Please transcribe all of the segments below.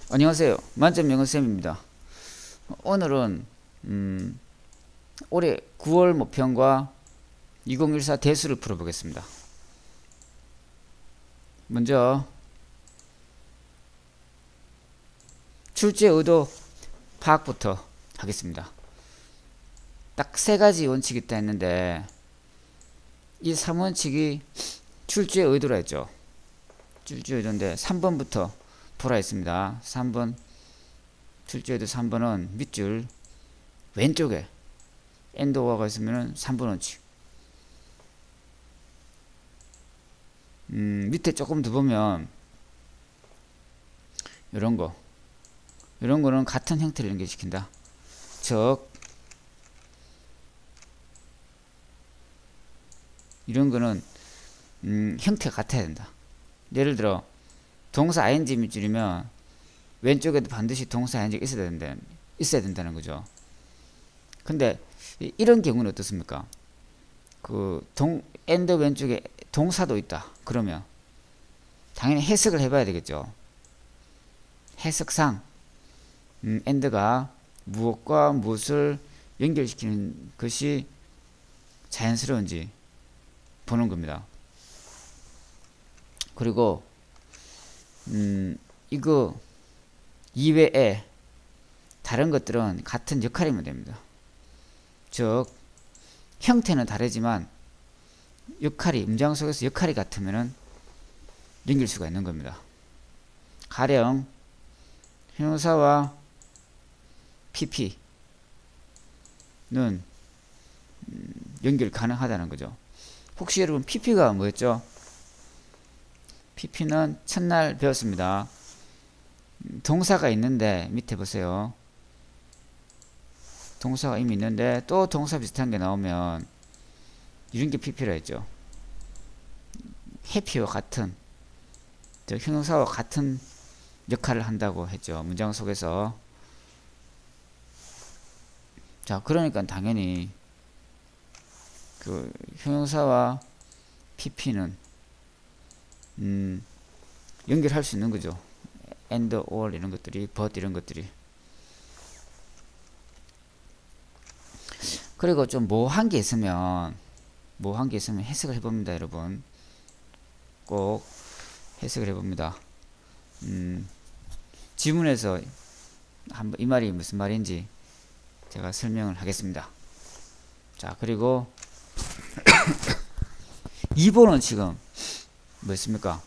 안녕하세요. 만점 영어쌤입니다. 오늘은 올해 9월 모평과 2014 대수를 풀어보겠습니다. 먼저 출제 의도 파악부터 하겠습니다. 딱 세 가지 원칙이 있다 했는데 이 3원칙이 출제 의도라 했죠. 출제 의도인데 3번부터 보라 했습니다. 3번 출제 의도 3번은 밑줄 왼쪽에 엔드오어가 있으면 3번 원칙. 밑에 조금 더 보면 이런 거는 같은 형태를 연결시킨다. 즉 이런 거는 형태가 같아야 된다. 예를 들어 동사 ing 밑줄이면 왼쪽에도 반드시 동사 ing가 있어야 된다는 거죠. 근데 이런 경우는 어떻습니까? and 왼쪽에 동사도 있다. 그러면 당연히 해석을 해봐야 되겠죠. 해석상 and가 무엇과 무엇을 연결시키는 것이 자연스러운지 보는 겁니다. 그리고 이거 이외에 다른 것들은 같은 역할이면 됩니다. 즉 형태는 다르지만 문장 속에서 역할이 같으면 연결 수가 있는 겁니다. 가령 형용사와 pp는 연결 가능하다는 거죠. 혹시 여러분 pp가 뭐였죠? pp는 첫날 배웠습니다. 동사가 있는데 밑에 보세요. 동사가 이미 있는데 또 동사 비슷한 게 나오면 이런 게 pp라 했죠. 해피와 같은, 즉 형용사와 같은 역할을 한다고 했죠. 문장 속에서. 자, 그러니까 당연히 그 형용사와 pp는 연결할 수 있는 거죠. and, or 이런 것들이, but 이런 것들이. 그리고 좀 모호한 게 있으면 해석을 해봅니다, 여러분. 꼭 해석을 해봅니다. 지문에서 한번 이 말이 무슨 말인지 제가 설명을 하겠습니다. 자, 그리고 2번은 지금 뭐였습니까?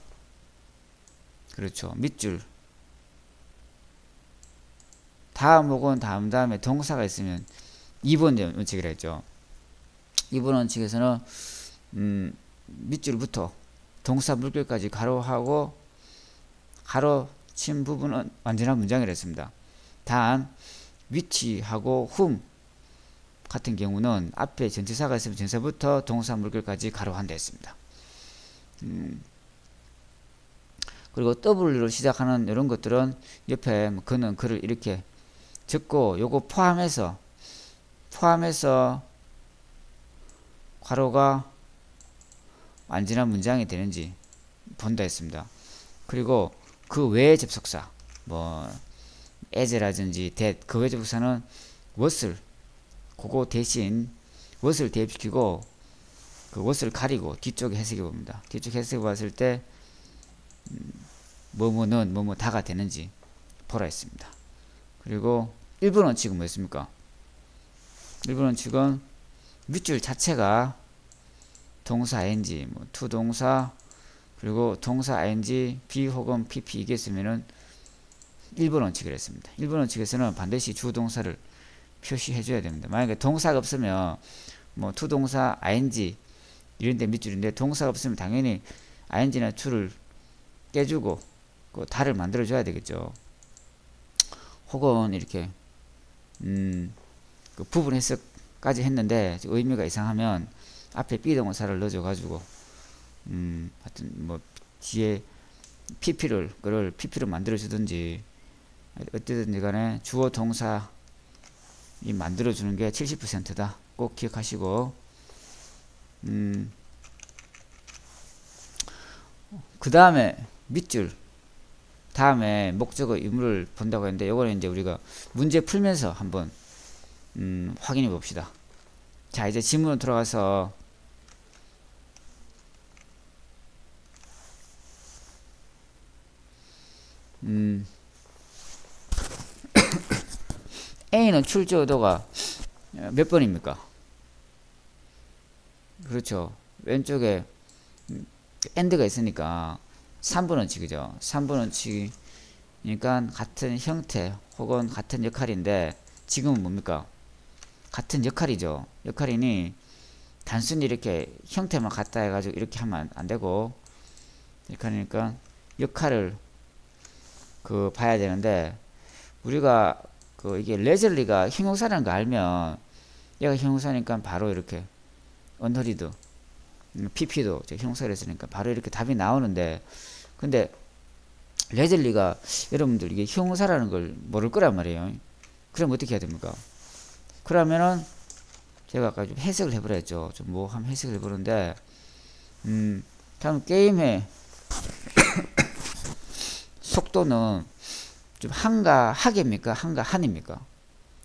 그렇죠. 밑줄. 다음 혹은 다음에 동사가 있으면 2번 원칙이라 했죠. 2번 원칙에서는 밑줄부터 동사 물결까지 가로하고 가로친 부분은 완전한 문장이라 했습니다. 단 위치하고 whom 같은 경우는 앞에 전치사가 있으면 전치사부터 동사 물결까지 가로한다 했습니다. 그리고 W로 시작하는 이런 것들은 옆에 그는 그를 이렇게 적고 요거 포함해서 괄호가 완전한 문장이 되는지 본다 했습니다. 그리고 그 외의 접속사 뭐 as라든지 that 그 외의 접속사는 what을 그거 대신 what을 대입시키고 그 what을 가리고 뒤쪽에 해석해 봅니다. 뒤쪽 해석해 봤을 때 뭐뭐는 뭐뭐 다가 되는지 보라 했습니다. 그리고 1번 원칙은 뭐였습니까? 1번 원칙은 밑줄 자체가 동사 ing, 뭐 to 동사 그리고 동사 ing, be 혹은 pp 이게 있으면은 1번 원칙을 했습니다. 1번 원칙에서는 반드시 주동사를 표시해 줘야 됩니다. 만약에 동사가 없으면 뭐 to 동사 ing 이런데 밑줄인데 동사가 없으면 당연히 ing나 to를 깨주고 그 다를 만들어 줘야 되겠죠. 혹은 이렇게 그 부분 해석까지 했는데 의미가 이상하면 앞에 비동사를 넣어줘 가지고 하여튼 뭐 뒤에 pp를 만들어 주든지 어쨌든지 간에 주어 동사 이 만들어 주는 게 70%다. 꼭 기억하시고 그 다음에 밑줄 다음에 목적어 의무를 본다고 했는데 요거는 이제 우리가 문제 풀면서 한번 확인해 봅시다. 자, 이제 지문으로 들어가서 A는 출제어도가 몇 번입니까? 그렇죠. 왼쪽에 AND가 있으니까 3분원칙이죠. 3분원칙이니까 같은 형태 혹은 같은 역할인데 지금은 뭡니까? 같은 역할이죠. 역할이니 단순히 이렇게 형태만 같다 해가지고 이렇게 하면 안 되고, 이렇게 하니까 역할을 봐야 되는데, 우리가 이게 레즐리가 형용사라는 거 알면, 얘가 형용사니까 바로 이렇게 언허리드, PP도 형용사를 했으니까 바로 이렇게 답이 나오는데, 근데 레즐리가 여러분들 이게 형용사라는 걸 모를 거란 말이에요. 그럼 어떻게 해야 됩니까? 그러면은 제가 아까 좀 해석을 해보라 했죠. 좀 뭐 한번 해석을 해보는데, 다음 게임의 속도는 좀 한가 하입니까? 한가 한입니까?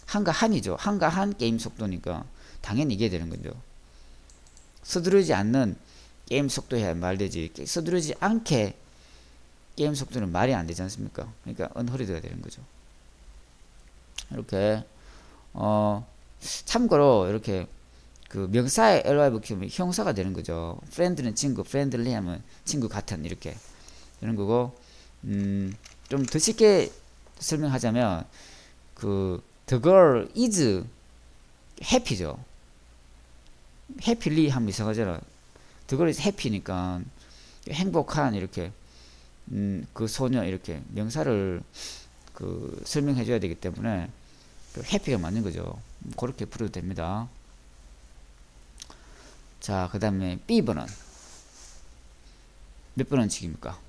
한가 한이죠. 한가 한 게임 속도니까 당연히 이게 되는 거죠. 서두르지 않는 게임 속도야 말되지. 서두르지 않게 게임 속도는 말이 안 되지 않습니까? 그러니까 언허리드가 되는 거죠. 이렇게 참고로 이렇게 명사의 ly 붙이면 형사가 되는 거죠. friend는 친구, friendly 하면 친구 같은, 이렇게 되는 거고, 좀 더 쉽게 설명하자면 the girl is happy죠. happily 하면 이상하잖아. the girl is happy니까 행복한, 이렇게 그 소녀, 이렇게 명사를 설명해 줘야 되기 때문에 happy가 맞는 거죠. 그렇게 부르도 됩니다. 자, 그 다음에 B번은 몇 번 원칙입니까?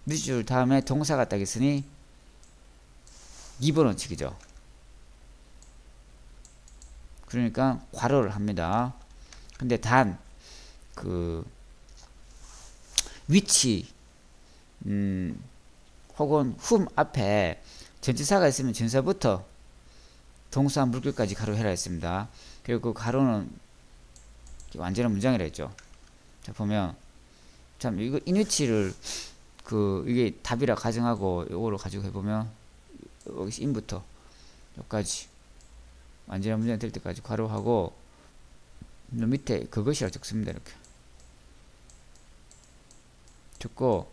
밑줄 다음에 동사가 딱 있으니 2번 원칙이죠. 그러니까 괄호를 합니다. 근데 단 위치 혹은 whom 앞에 전치사가 있으면 전사부터 동사 물결까지 가로해라 했습니다. 그리고 그 가로는 완전한 문장이라 했죠. 자, 보면 참 이거 인위치를 이게 답이라 가정하고 요거를 가지고 해보면 여기서 인부터 여기까지 완전한 문장이 될 때까지 가로하고 밑에 그것이라 적습니다. 이렇게 적고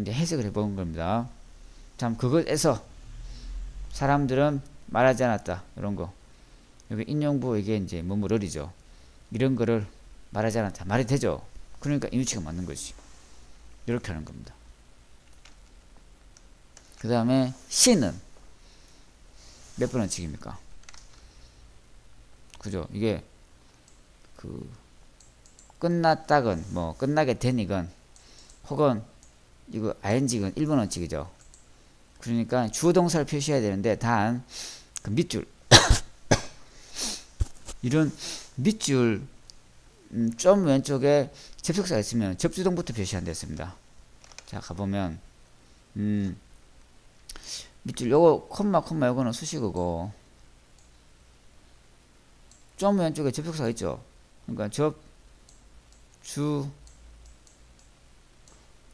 이제 해석을 해보는 겁니다. 참 그것에서 사람들은 말하지 않았다. 이런 거. 여기 인용부 이게 이제 뭐뭐를이죠. 이런 거를 말하지 않았다. 말이 되죠. 그러니까 인위치가 맞는 거지. 이렇게 하는 겁니다. 그 다음에 C는 몇 번 원칙입니까? 그죠? 이게 끝났다건 뭐 끝나게 된이건 혹은 이거 ing건 1번 원칙이죠. 그러니까 주어 동사를 표시해야 되는데 단 밑줄 이런 밑줄 좀 왼쪽에 접속사가 있으면 접수동부터 표시한다 했습니다. 자, 가보면 밑줄 요거 콤마 요거는 수식어고, 좀 왼쪽에 접속사가 있죠. 그러니까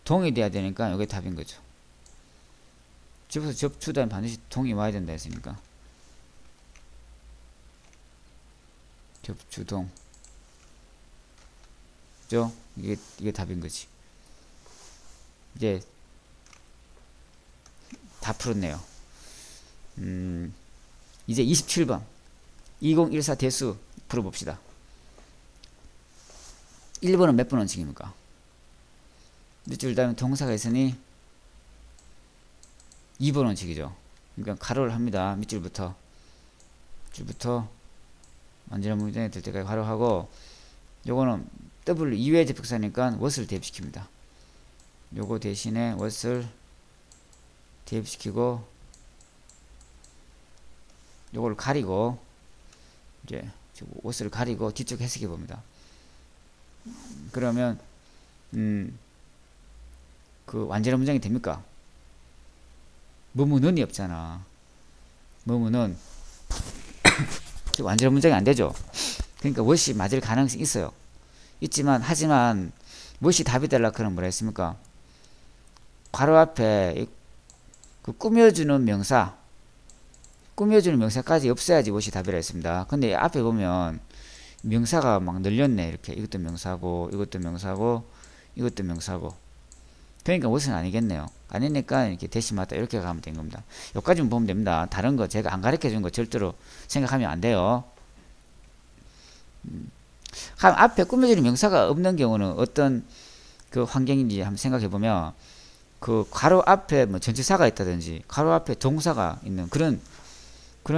동이 돼야 되니까 요게 답인 거죠. 접주다면 반드시 동이 와야 된다 했으니까 접주동, 그죠? 이게 답인 거지. 이제 다 풀었네요. 이제 27번 2014 대수 풀어봅시다. 1번은 몇 번 원칙입니까? 밑줄 다음에 동사가 있으니 2번 원칙이죠. 그러니까 가로를 합니다. 밑줄부터 완전한 문장이 될 때까지 가로하고, 요거는 W 이외의 접속사니까 what을 대입시킵니다. 요거 대신에 what을 대입시키고 요걸 가리고 이제 what을 가리고 뒤쪽 해석해 봅니다. 그러면 그 완전한 문장이 됩니까? 뭐뭐는이 없잖아. 뭐뭐는 완전한 문장이 안 되죠. 그러니까 what이 맞을 가능성이 있어요. 있지만 하지만 what이 답이 되려 그러면 뭐라 했습니까? 괄호 앞에 그 꾸며주는 명사까지 없어야지 what이 답이라 했습니다. 근데 앞에 보면 명사가 막 늘렸네. 이렇게 이것도 명사고 이것도 명사고 이것도 명사고. 그러니까 what은 아니겠네요. 아니니까 이렇게 대신 맞다 이렇게 가면 된 겁니다. 여기까지만 보면 됩니다. 다른 거 제가 안 가르쳐 준 거 절대로 생각하면 안 돼요. 앞에 꾸며주는 명사가 없는 경우는 어떤 그 환경인지 한번 생각해 보면 그 괄호 앞에 뭐 전치사가 있다든지 괄호 앞에 동사가 있는 그런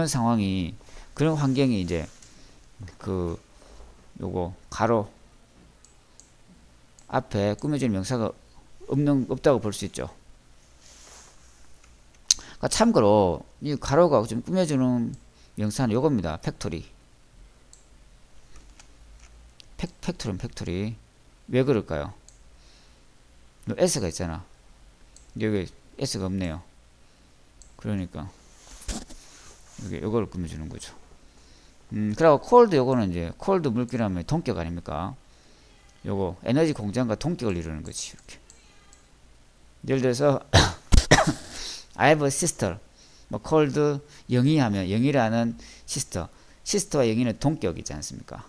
상황이 그런 환경이 이제 그 요거 괄호 앞에 꾸며주는 명사가 없다고 볼 수 있죠. 그러니까 참고로 이 괄호가 좀 꾸며주는 명사는 요겁니다. 팩토리. 팩토리. 왜 그럴까요? S가 있잖아. 여기 S가 없네요. 그러니까 여기 요거를 꾸며주는 거죠. 그리고 콜드 요거는 이제 콜드 물기라면 동격 아닙니까? 요거 에너지 공장과 동격을 이루는 거지. 이렇게. 예를 들어서 I have a sister. 뭐 called 영희 하면 영희라는 시스터와 영희는 동격이지 않습니까?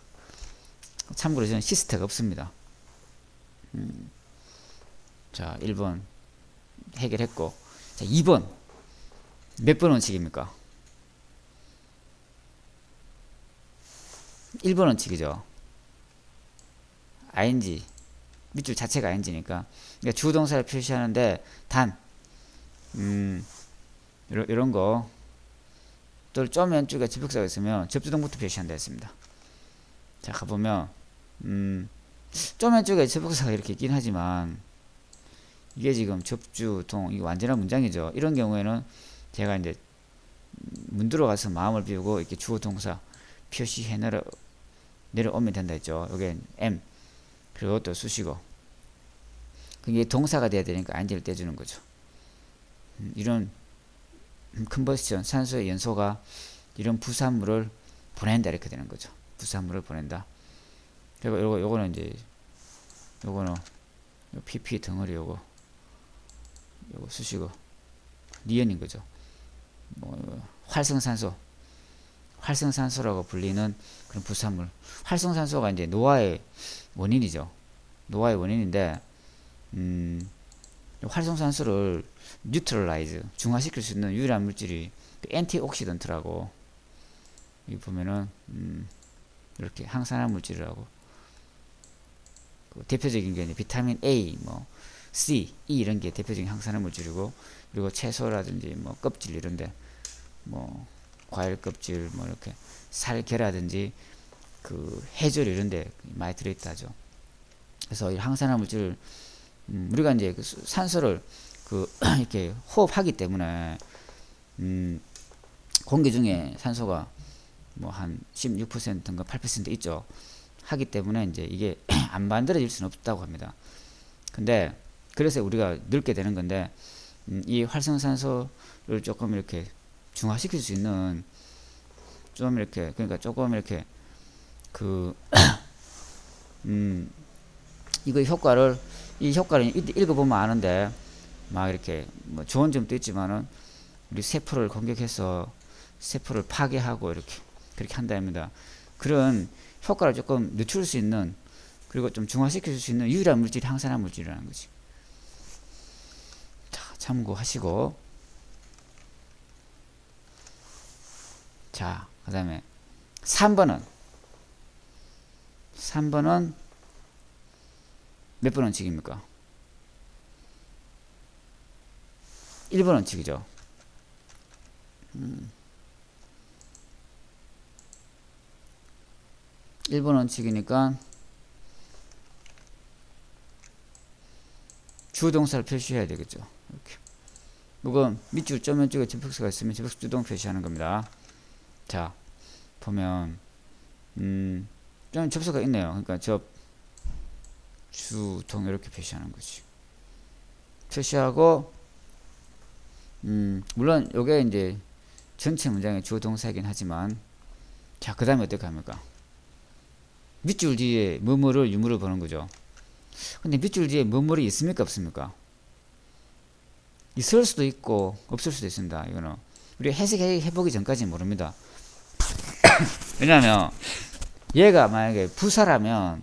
참고로 저는 시스터가 없습니다. 자, 1번 해결했고, 자, 2번 몇 번 원칙입니까? 1번 원칙이죠. ing 밑줄 자체가 ing니까 그러니까 주동사를 표시하는데 단 이런 거 또 좀 왼쪽에 접속사가 있으면 접두동부터 표시한다 했습니다. 자, 가보면 좀 왼쪽에 접속사가 이렇게 있긴 하지만 이게 지금 접주동 이게 완전한 문장이죠. 이런 경우에는 제가 이제 문 들어가서 마음을 비우고 이렇게 주어 동사 표시해 내려오면 된다 했죠. 여기 M 그리고 또 수식어. 그게 동사가 돼야 되니까 ing를 떼주는 거죠. 이런 컨버션 산소의 연소가 이런 부산물을 보낸다 이렇게 되는 거죠. 부산물을 보낸다. 그리고 요거는 이제 요거는 PP 덩어리 요거 수식어 니은인 거죠. 뭐 활성산소라고 불리는 그런 부산물. 활성산소가 이제 노화의 원인이죠. 노화의 원인인데 활성산소를 뉴트럴라이즈 중화시킬 수 있는 유일한 물질이 엔티옥시던트라고 여기 보면은 이렇게 항산화 물질이라고 그 대표적인 게 비타민 A, 뭐 C, E 이런 게 대표적인 항산화 물질이고 그리고 채소라든지 뭐 껍질 이런데 뭐 과일 껍질 뭐 이렇게 살결라든지 그 해조류 이런데 많이 들어있다 하죠. 그래서 이 항산화 물질을 우리가 이제 그 산소를 그 이렇게 호흡하기 때문에 공기 중에 산소가 뭐 한 16%인가 8% 있죠. 하기 때문에 이제 이게 안 만들어질 수는 없다고 합니다. 근데 그래서 우리가 늙게 되는 건데 이 활성산소를 조금 이렇게 중화시킬 수 있는 좀 이렇게 그러니까 조금 이렇게 그 이거 효과를 읽어보면 아는데 막 이렇게 뭐 좋은 점도 있지만은 우리 세포를 공격해서 세포를 파괴하고 이렇게 그렇게 한답니다. 그런 효과를 조금 늦출 수 있는 그리고 좀 중화시킬 수 있는 유일한 물질이 항산화 물질이라는 거지. 자, 참고하시고 자, 그 다음에 3번은 몇 번 원칙입니까? 1번 원칙이죠. 1번 원칙이니까 주동사를 표시해야 되겠죠. 이렇게. 이건 밑줄 점 왼쪽에 접속사가 있으면 접속사 주동 표시하는 겁니다. 자, 보면 좀 접속사가 있네요. 그러니까 주동 이렇게 표시하는 거지. 표시하고, 물론 요게 이제 전체 문장의 주어 동사이긴 하지만, 자, 그 다음에 어떻게 합니까? 밑줄 뒤에 뭐뭐를 유무를 보는 거죠. 근데 밑줄 뒤에 뭐뭐이 있습니까? 없습니까? 있을 수도 있고 없을 수도 있습니다. 이거는 우리가 해석해보기 전까지는 모릅니다. 왜냐하면 얘가 만약에 부사라면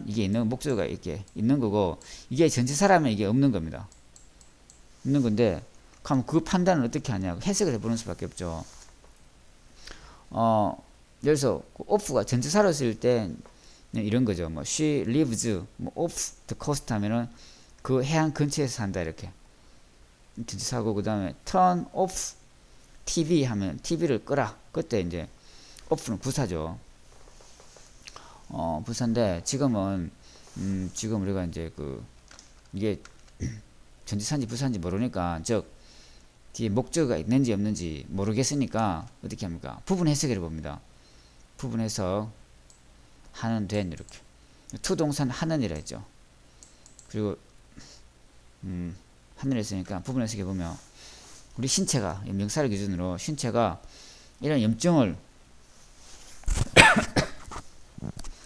이게 있는 목적어가 이렇게 있는 거고, 이게 전치사라면 이게 없는 겁니다. 없는 건데, 그럼 그 판단을 어떻게 하냐고 해석을 해보는 수밖에 없죠. 예를 들어서 off가 전치사로 쓸 때 이런 거죠. 뭐 she lives 뭐 off the coast 하면은 그 해안 근처에서 산다, 이렇게 전치사고, 그 다음에 turn off TV 하면 TV를 끄라, 그때 이제 off는 부사죠. 부사인데 지금은 지금 우리가 이제 이게 전치사인지 부사인지 모르니까, 즉 뒤에 목적어가 있는지 없는지 모르겠으니까 어떻게 합니까? 부분 해석을 봅니다. 부분 해석 하는, 된, 이렇게 투동사는 하는 이라 했죠. 그리고 하늘에 있으니까 부분 해석해 보면, 우리 신체가 명사를 기준으로 신체가 이런 염증을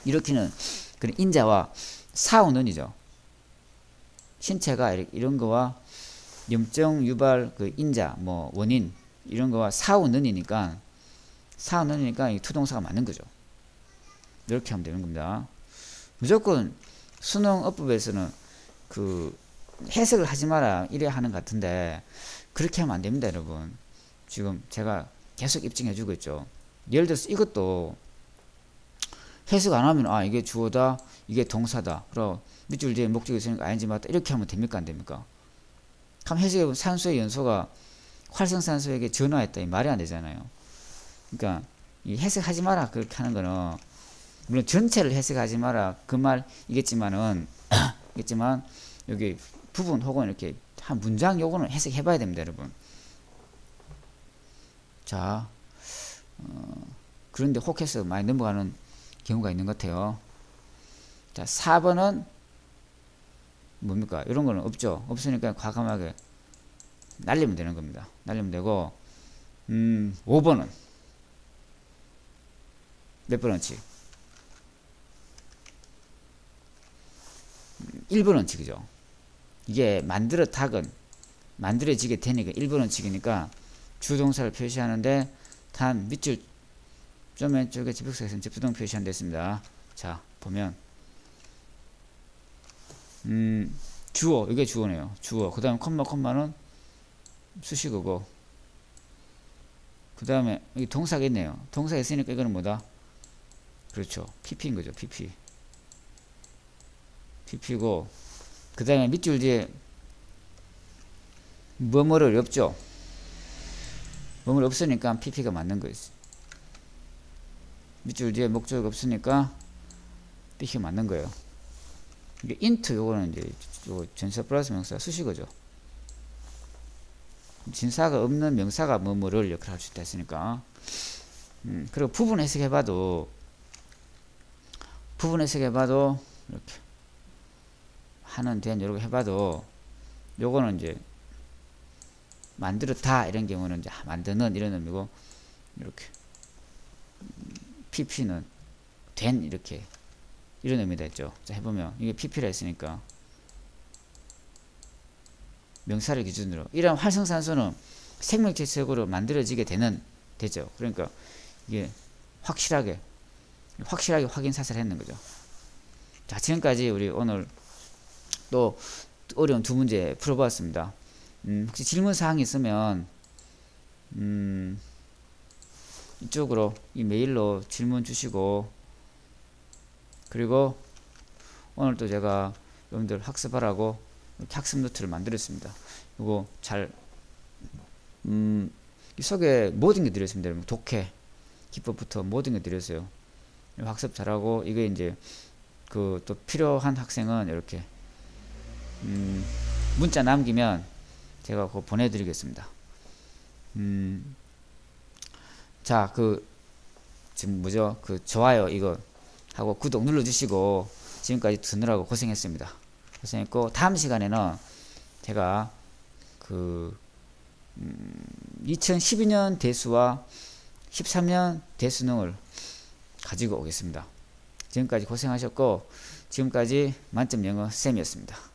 일으키는 그런 인자와 사우는이죠. 신체가 이런 거와 염증 유발 그 인자 뭐 원인 이런 거와 사우는이니까 이 투동사가 맞는 거죠. 이렇게 하면 되는 겁니다. 무조건 수능 어법에서는 그 해석을 하지 마라 이래 하는 것 같은데, 그렇게 하면 안 됩니다, 여러분. 지금 제가 계속 입증해 주고 있죠. 예를 들어서 이것도 해석 안 하면 이게 주어다, 이게 동사다, 그럼 밑줄 뒤에 목적이 있으니까 ing 맞다, 이렇게 하면 됩니까, 안 됩니까? 그럼 해석해보면 산소의 연소가 활성산소에게 전화했다, 이 말이 안 되잖아요. 그러니까 이 해석하지 마라 그렇게 하는 거는, 물론 전체를 해석하지 마라 그 말이겠지만 여기 부분 혹은 이렇게 한 문장 요거는 해석해 봐야 됩니다, 여러분. 자, 그런데 혹해서 많이 넘어가는 경우가 있는 것 같아요. 자, 4번은 뭡니까? 이런 거는 없죠. 없으니까 과감하게 날리면 되는 겁니다. 날리면 되고, 5번은 몇 번 원칙? 1번 원칙이죠. 이게 만들어지게 되니까 1번 원칙이니까 주동사를 표시하는데 단 밑줄 좀 왼쪽에 지북사에서 부동 표시한 데 있습니다. 자, 보면 주어, 이게 주어네요. 주어. 그 다음에 콤마는 수식어고, 그 다음에 여기 동사가 있네요. 동사가 있으니까 이거는 뭐다? 그렇죠. PP인 거죠. PP고, 그 다음에 밑줄 뒤에 뭐뭐를 없죠. 뭐뭐를 없으니까 PP가 맞는 거예요. 밑줄 뒤에 목적어가 없으니까 PP가 맞는 거예요. 이게 int 요거는 이제 전사 플러스 명사 수식어죠. 진사가 없는 명사가 뭐뭐를 역할할 수 있다 했으니까. 그리고 부분 해석해봐도 이렇게 하는 된 이렇게 해봐도 요거는 이제 만들었다 이런 경우는 이제 만드는 이런 의미고, 이렇게 pp는 된 이렇게 이런 의미다 했죠. 자, 해보면 이게 pp라 했으니까 명사를 기준으로 이런 활성산소는 생명체적으로 만들어지게 되죠. 그러니까 이게 확실하게 확인 사실을 했는 거죠. 자, 지금까지 우리 오늘 또 어려운 두 문제 풀어보았습니다. 혹시 질문 사항이 있으면 이쪽으로 이 메일로 질문 주시고, 그리고 오늘 또 제가 여러분들 학습하라고 이렇게 학습 노트를 만들었습니다. 이거 잘 이 속에 모든 게 들어있습니다. 여러분, 독해 기법부터 모든 게 들어있어요. 학습 잘하고, 이게 이제 그 또 필요한 학생은 이렇게 문자 남기면 제가 그거 보내드리겠습니다. 자, 지금 뭐죠? 좋아요 이거 하고 구독 눌러주시고, 지금까지 듣느라고 고생했습니다. 고생했고, 다음 시간에는 제가 그 2012년 대수와 13년 대수능을 가지고 오겠습니다. 지금까지 고생하셨고 지금까지 만점 영어 쌤이었습니다.